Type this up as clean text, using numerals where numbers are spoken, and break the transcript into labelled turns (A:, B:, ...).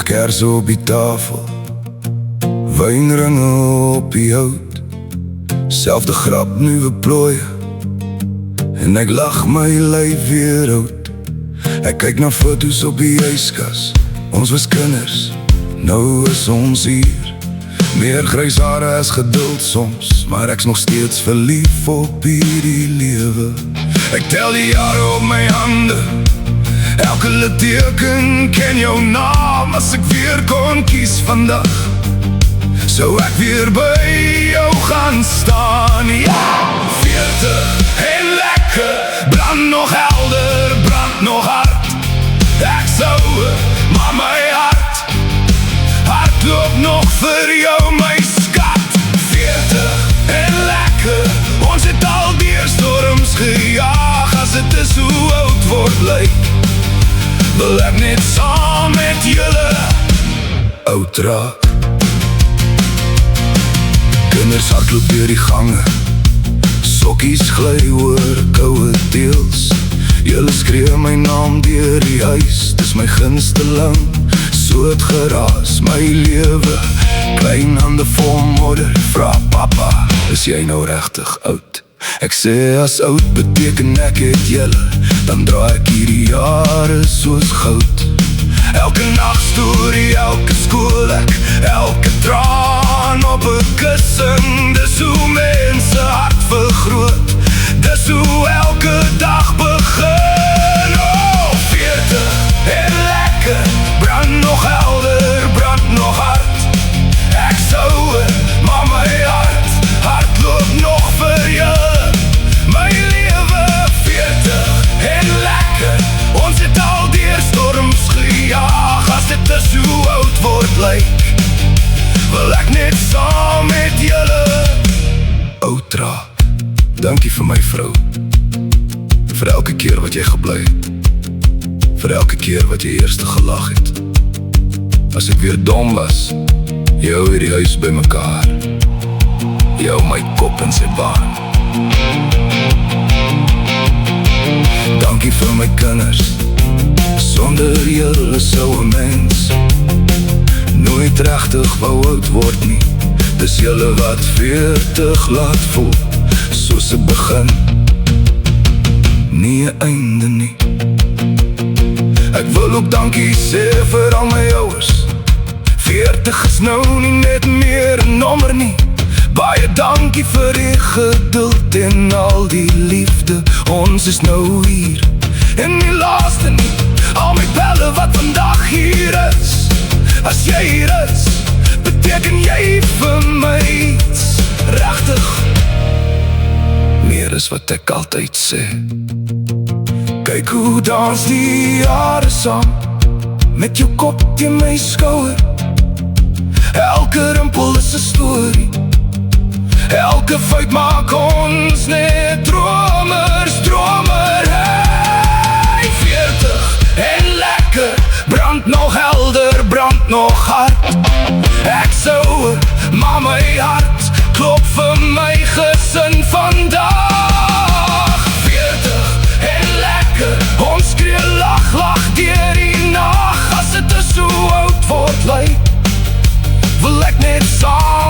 A: Kerse op die tafel, wynringe op die hout, selfde grap, nuwe plooie, en ek lag my lyf weer oud. Ek kyk na foto's op die yskas, ons was kinders, nou is ons hier. Meer grys hare as geduld soms, maar ek's nog steeds verlief op hierdie lewe. Ek tel die jare op my hande, elke litteken ken jou naam. As ek weer kon kies vandag, sou ek weer by jou gaan staan. Ja, 40 en lekker, brand nog helder, brand nog hard. Ek sou, maar my hart loop nog vir jou, my skat. 40 en lekker, ons het al deur storms gejaag. As het is hoe oud word lyk, wil ek net saam met julle oud raak. Kinders hardloop deur die gange, sokkies gly oor koue teels. Julle skree my naam deur die huis, dis my gunsteling, so het geraas my lewe. Klein hande vol modder, vra papa, is jy nou regtig oud? Ek sê as oud beteken ek het julle, dan dra ek hierdie jare soos goud. Elke nachtstorie, elke skoolek, elke traan op 'n kussing. Dis hoe mense hart vergroot, dis hoe elke dag begin. Oh, 40 en lekker, brand nog helder, brand nog hard. Ek sou, maar my hart loop nog vir julle, my lewe. 40 en lekker, ons het al deur storms gejaag. As dit is hoe oud word lyk, wil ek net saam met julle oud raak. Dankie vir my vrou, vir elke keer wat jy gebly het, vir elke keer wat jy eerste gelag het. As ek weer dom was, jy hou hierdie huis by mekaar, jy hou my kop in sy baan. Dankie vir my kinders, sonder julle sou 'n mens nooit regtig wou oud word nie. Dis julle wat 40 laat voel soos 'n begin, nie 'n einde nie. Ek wil ook dankie sê vir al my ouers, 40 is nou nie net meer 'n nommer nie. Baie dankie vir die geduld en al die liefde, ons is nou hier. En die laaste nie, al my belle wat vandag hier is. As jy hier is, beteken jy vir my iets, regtig meer is wat ek altyd sê. Kyk hoe dans die jare saam, met jou kop teen my skouer. Elke rimpel is 'n storie, elke fout maak ons net dromers, dromer. Hey, 40 en lekker, brand nog helder, brand nog hard. Ek sou, maar my hart klop vir my gesin vandag. 40 en lekker, ons skree lag deur die nag. As het is hoe oud word lyk, wil ek net saam